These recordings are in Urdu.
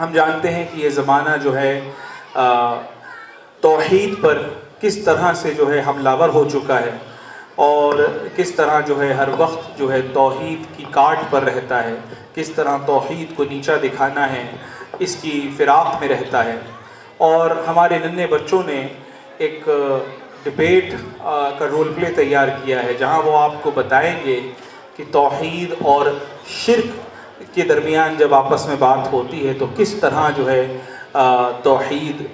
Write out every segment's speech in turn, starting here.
ہم جانتے ہیں کہ یہ زمانہ جو ہے توحید پر کس طرح سے جو ہے حملہ آور ہو چکا ہے، اور کس طرح جو ہے ہر وقت جو ہے توحید کی کاٹ پر رہتا ہے، کس طرح توحید کو نیچا دکھانا ہے اس کی فراق میں رہتا ہے۔ اور ہمارے ننھے بچوں نے ایک ڈبیٹ کا رول پلے تیار کیا ہے، جہاں وہ آپ کو بتائیں گے کہ توحید اور شرک کے درمیان جب آپس میں بات ہوتی ہے تو کس طرح جو ہے توحید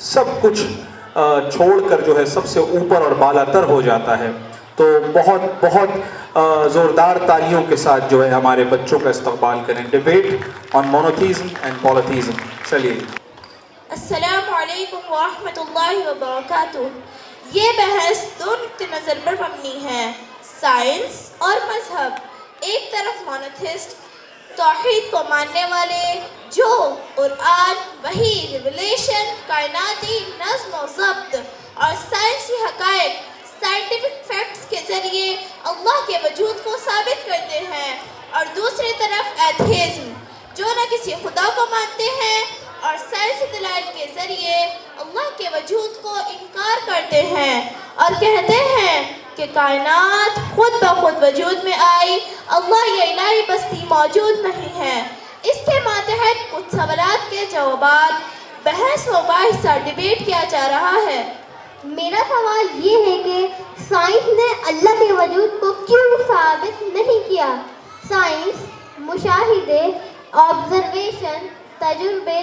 سب کچھ چھوڑ کر جو ہے سب سے اوپر اور بالا تر ہو جاتا ہے۔ تو بہت بہت زوردار تالیوں کے ساتھ جو ہے ہمارے بچوں کا استقبال کریں۔ Debate on monotheism and polytheism. چلیے۔ السلام علیکم ورحمۃ اللہ وبرکاتہ۔ یہ بحث دو نقطہ نظر پر مبنی ہے، سائنس اور مذہب۔ ایک طرف مونوتھسٹ توحید کو ماننے والے جو قرآن، وحی، ریویلیشن، کائناتی نظم و ضبط اور سائنسی حقائق، سائنٹیفک فیکٹس کے ذریعے اللہ کے وجود کو ثابت کرتے ہیں، اور دوسری طرف ایتھیزم جو نہ کسی خدا کو مانتے ہیں اور سائنسی دلائل کے ذریعے اللہ کے وجود کو انکار کرتے ہیں اور کہتے ہیں کہ کائنات خود بخود وجود میں آئی، اللہ یا الہی بستی موجود نہیں ہے۔ اس کے ماتحت کچھ سوالات کے جوابات بحث و مباحثہ ڈیبیٹ کیا جا رہا ہے۔ میرا سوال یہ ہے کہ سائنس نے اللہ کے وجود کو کیوں ثابت نہیں کیا؟ سائنس مشاہدے، آبزرویشن، تجربے،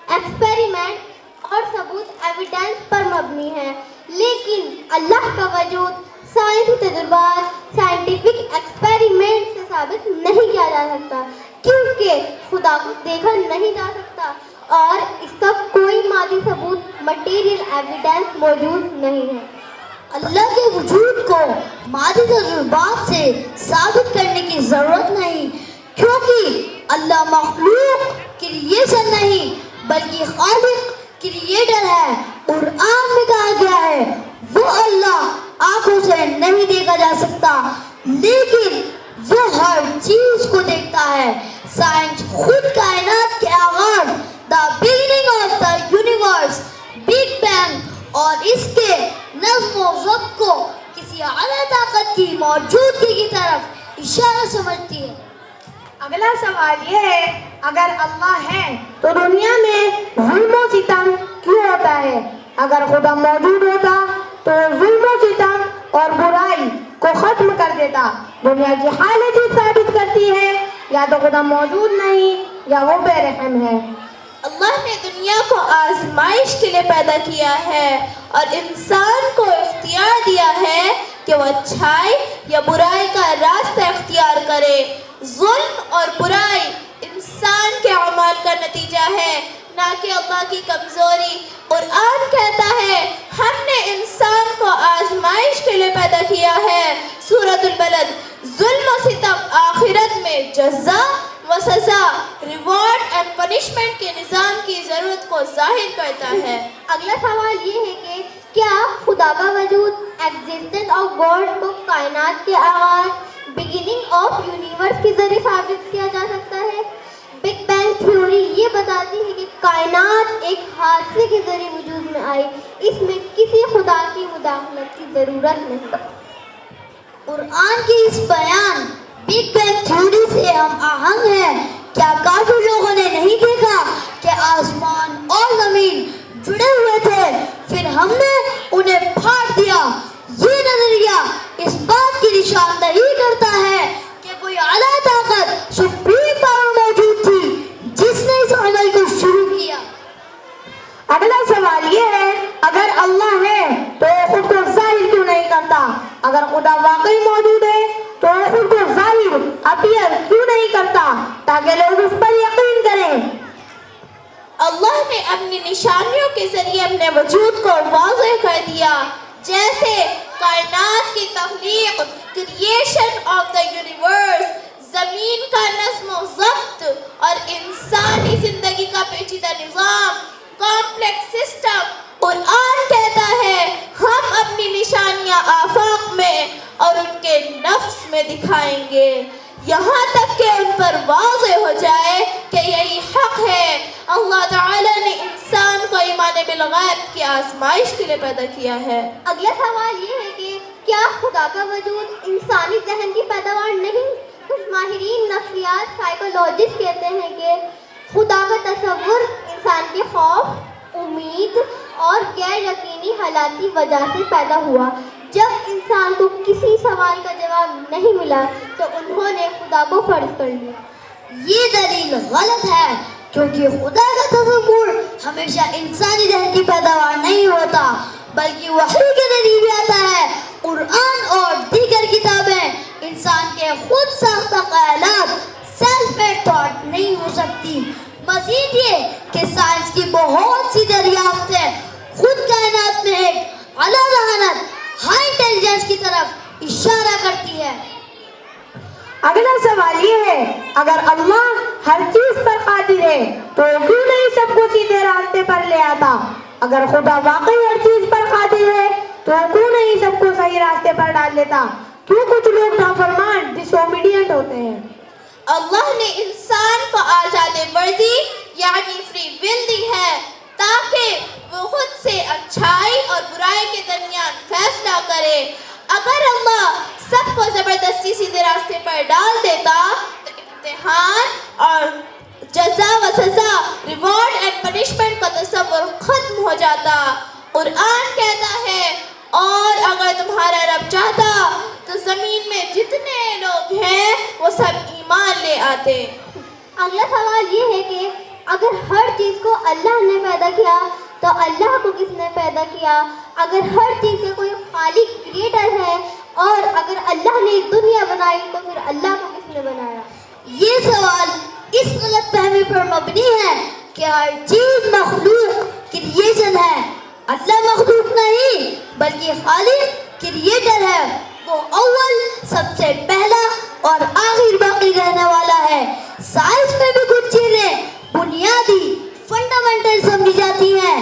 ایکسپیریمنٹ اور ثبوت ایویڈنس پر مبنی ہے، لیکن اللہ کا وجود سائنسی تجربات، سائنٹیفک ایکسپیریمنٹ سے ثابت نہیں کیا جا سکتا، کیونکہ خدا کو دیکھا نہیں جا سکتا اور اس کا کوئی مادی ثبوت، مٹیریل ایویڈنس موجود نہیں ہے۔ اللہ کے وجود کو مادی تجربات سے ثابت کرنے کی ضرورت نہیں، کیونکہ اللہ مخلوق کریشن نہیں بلکہ خالق کریٹر ہے۔ قرآن میں کہا گیا ہے وہ اللہ آنکھوں سے نہیں دیکھا جا سکتا لیکن وہ ہر چیز کو دیکھتا ہے۔ سائنس خود کائنات کے آغاز، the beginning of the universe, big bang اور اس کے نظم و ضبط کو کسی اعلیٰ طاقت کی موجودگی کی طرف اشارہ سمجھتی ہے۔ اگلا سوال یہ ہے، اگر اللہ ہے تو دنیا میں ظلم و ستم کیوں ہوتا ہے؟ اگر خدا موجود ہوتا تو ظلم و ستم اور برائی کو ختم کر دیتا۔ دنیا کی حالت ہی ثابت کرتی ہے یا تو خدا موجود نہیں یا وہ بے رحم ہے۔ اللہ نے دنیا کو آزمائش کے لیے پیدا کیا ہے اور انسان کو اختیار دیا ہے کہ وہ اچھائی یا برائی کا راستہ اختیار کرے۔ ظلم اور برائی انسان کے اعمال کا نتیجہ ہے، نہ کہ اللہ کی کمزوری۔ قرآن کہتا ہے ہم نے انسان کو آزمائش کے لیے پیدا کیا ہے۔ سورۃ البلد۔ ظلم و ستم آخرت میں جزا و سزا، ریوارڈ اینڈ پنشمنٹ کے نظام کی ضرورت کو ظاہر کرتا ہے۔ اگلا سوال یہ ہے کہ کیا خدا کا وجود، ایگزسٹنس آف گاڈ کو کائنات کے آغاز، بگننگ آف یونیورس کے ذریعے ثابت کیا جا سکتا ہے؟ بگ بینگ تھیوری یہ بتاتی ہے کہ کائنات ایک حادثے کے ذریعے وجود میں آئی، اس میں کسی خدا کی مداخلت کی ضرورت نہیں۔ قرآن کی اس بیان بگ بینگ تھیوری سے ہم آہنگ ہے۔ کیا کافی لوگوں نے نہیں دیکھا کہ آسمان اور زمین جڑے ہوئے تھے، پھر ہم نے انہیں پھاڑ دیا؟ یہ نظریہ اس بات کی نشاندہی کرتا ہے کہ کوئی اعلیٰ طاقت، سپریم پاور موجود تھی جس نے اس عمل کو شروع کیا۔ اگلا سوال یہ ہے، اگر اللہ ہے تو خود کو ظاہر کیوں نہیں کرتا؟ اگر خدا واقعی موجود ہے تو خود کو ظاہر، اپیئر کیوں نہیں کرتا تاکہ لوگ اس پر یقین کریں؟ اللہ نے اپنی نشانیوں کے ذریعے اپنے وجود کو واضح کر دیا، جیسے کائنات کی تخلیق، کریشن آف دا یونیورس، زمین کا نظم و ضبط اور انسانی زندگی کا پیچیدہ نظام، کمپلیکس سسٹم۔ قرآن کہتا ہے ہم اپنی نشانیاں آفاق میں اور ان کے نفس میں دکھائیں گے۔ یہاں تک کہ ان پر واضح ہو جائے کہ یہی حق ہے۔ اللہ تعالیٰ نے انسان کو ایمان بالغیب کی آزمائش کے لیے پیدا کیا ہے۔ اگلا سوال یہ ہے کہ کیا خدا کا وجود انسانی ذہن کی پیداوار نہیں؟ کچھ ماہرین نفسیات سائیکولوجسٹ کہتے ہیں کہ خدا کا تصور انسان کے خوف، امید اور غیر یقینی حالات کی وجہ سے پیدا ہوا۔ جب انسان کو کسی سوال کا جواب نہیں ملا تو انہوں نے خدا کو فرض کر لیا۔ یہ دلیل غلط ہے، کیونکہ خدا کا تصور ہمیشہ انسانی ذہن کی پیداوار نہیں ہوتا، بلکہ وحی کے ذریعے آتا ہے۔ قرآن اور دیگر کتابیں انسان کے خود ساختہ خیالات سیلف میڈ تھاٹ نہیں ہو سکتی۔ مزید یہ کہ سائنس کی بہت سی دریافتیں خود کائنات میں ایک اعلیٰ ذہانت، ہائی انٹیلیجنس کی طرف اشارہ کرتی ہے۔ اگلا سوال یہ ہے، اگر اللہ ہر چیز پر قادر ہے تو کیوں نہیں سب کو سیدھے راستے پر لے آتا؟ اگر خدا واقعی ہر چیز پر قادر ہے تو کیوں نہیں سب کو صحیح راستے پر ڈال لیتا؟ کیوں کچھ لوگ نافرمان ڈس اوبیڈینٹ ہوتے ہیں؟ اللہ نے انسان کو آزاد مرضی یعنی فری ول دی ہے تاکہ وہ خود سے اچھائی اور برائی کے درمیان فیصلہ کرے۔ اگر اللہ سب کو زبردستی سیدھے راستے پر ڈال دیتا تو امتحان اور جزا و سزا، ریوارڈ اینڈ پنشمنٹ کا تصور ختم ہو جاتا۔ قرآن کہتا ہے، اور اگر تمہارا رب چاہتا تو زمین میں جتنے لوگ ہیں وہ سب ایمان لے آتے۔ اگلا سوال یہ ہے کہ اگر ہر چیز کو اللہ نے پیدا کیا تو اللہ کو کس نے پیدا کیا؟ اگر ہر چیز کا کوئی خالق کریٹر ہے اور اگر اللہ نے دنیا بنائی تو پھر اللہ کو کس نے بنایا؟ یہ سوال اس غلط فہمی پر مبنی ہے کہ ہر چیز مخلوق کریشن ہے۔ اللہ مخلوق نہیں بلکہ خالق کریٹر ہے۔ وہ اول، سب سے پہلا اور آخر باقی رہنے والا ہے۔ سائنس میں بھی کچھ چیزیں بنیادی فنڈامنٹل سمجھی جاتی ہیں،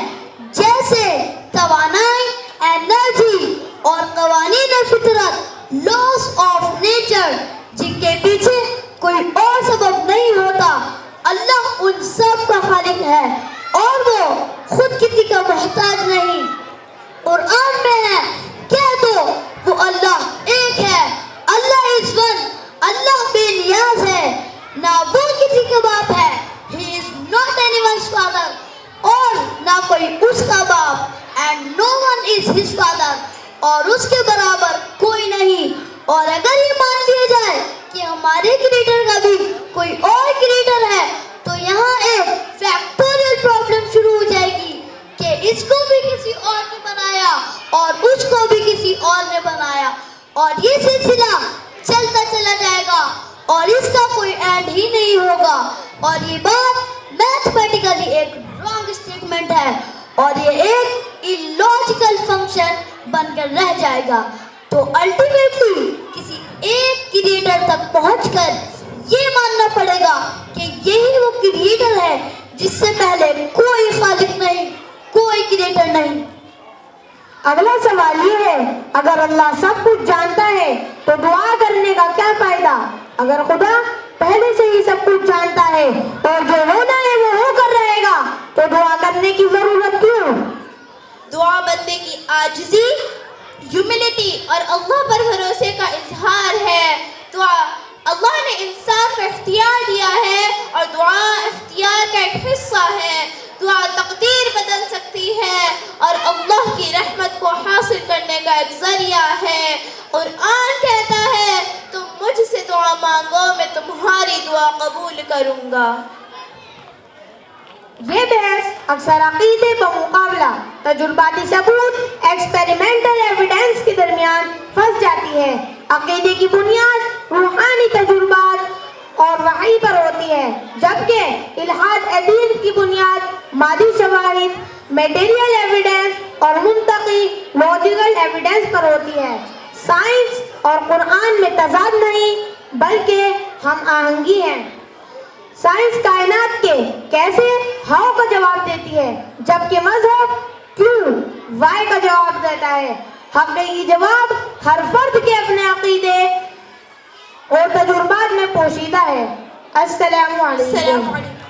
جیسے توانائی، انرجی اور قوانین فطرت، لاس آف نیچر، جن کے پیچھے کوئی اور سبب نہیں ہوتا۔ اللہ ان سب کا خالق ہے اور وہ خود کسی کا محتاج نہیں۔ قرآن میں ہے، کہہ دو وہ اللہ ایک ہے، اللہ از ون، اللہ بے نیاز ہے، نہ وہ کسی کا باپ ہے، he is not anyone's father، اور نہ کوئی اس کا باپ، and no one is his father، اور اس کے برابر کوئی نہیں۔ اور اگر یہ مان لیا جائے کہ ہمارے کریٹر کا بھی کوئی اور کریٹر ہے تو یہاں ایک فیکٹوریل پرابلم شروع ہو جائے گی کہ اس کو بھی کسی اور نے بنایا اور اس کو بھی کسی اور نے بنایا، اور یہ سلسلہ چلتا چلا جائے گا اور اس کا کوئی اینڈ ہی نہیں ہوگا۔ اور یہ بات میتھمیٹیکلی ایک رانگ اسٹیٹمنٹ ہے اور یہ ایک illogical فنکشن بن کر رہ جائے گا۔ تو الٹیمیٹلی کسی ایک کریٹر تک پہنچ کر یہ ماننا پڑے گا کہ یہی وہ کریٹر ہے جس سے پہلے کوئی خالق نہیں، کوئی کریٹر نہیں۔ اگلا سوال یہ ہے، اگر اللہ سب کچھ جانتا ہے تو دعا کرنے کا کیا فائدہ؟ اگر خدا پہلے سے ہی سب کچھ جانتا ہے اور جو ہونا ہے وہ ہو کر رہے گا تو دعا کرنے کی ضرورت کیوں؟ دعا بندے کی عاجزی، ہیوملٹی اور اللہ پر بھروسے کا اظہار ہے۔ دعا اللہ نے انسان کو اختیار دیا ہے اور دعا اختیار کا ایک حصہ ہے۔ دعا تقدیر بدل سکتی ہے اور اللہ کی رحمت کو حاصل کرنے کا ایک ذریعہ ہے۔ قرآن کہتا ہے، تم مجھ سے دعا مانگو میں تمہاری دعا قبول کروں گا۔ یہ بحث اکثر عقیدے بمقابلہ تجرباتی ثبوت، ایکسپیریمنٹل ایویڈنس کے درمیان پھنس جاتی ہے۔ عقیدے کی بنیاد روحانی تجربات اور وحی پر ہوتی ہے، جبکہ الحاد دین کی بنیاد مادی شواہد، میٹیریل ایویڈنس اور منطقی لاجیکل ایویڈنس پر ہوتی ہے۔ سائنس اور قرآن میں تضاد نہیں بلکہ ہم آہنگی ہیں۔ سائنس کائنات کے کیسے، ہاؤ کا جواب دیتی ہے، جبکہ مذہب کیوں، وائی کا جواب دیتا ہے۔ حقیقی جواب ہر فرد کے اپنے عقیدے اور تجربات میں پوشیدہ ہے۔ السلام علیکم۔ السلام علیکم۔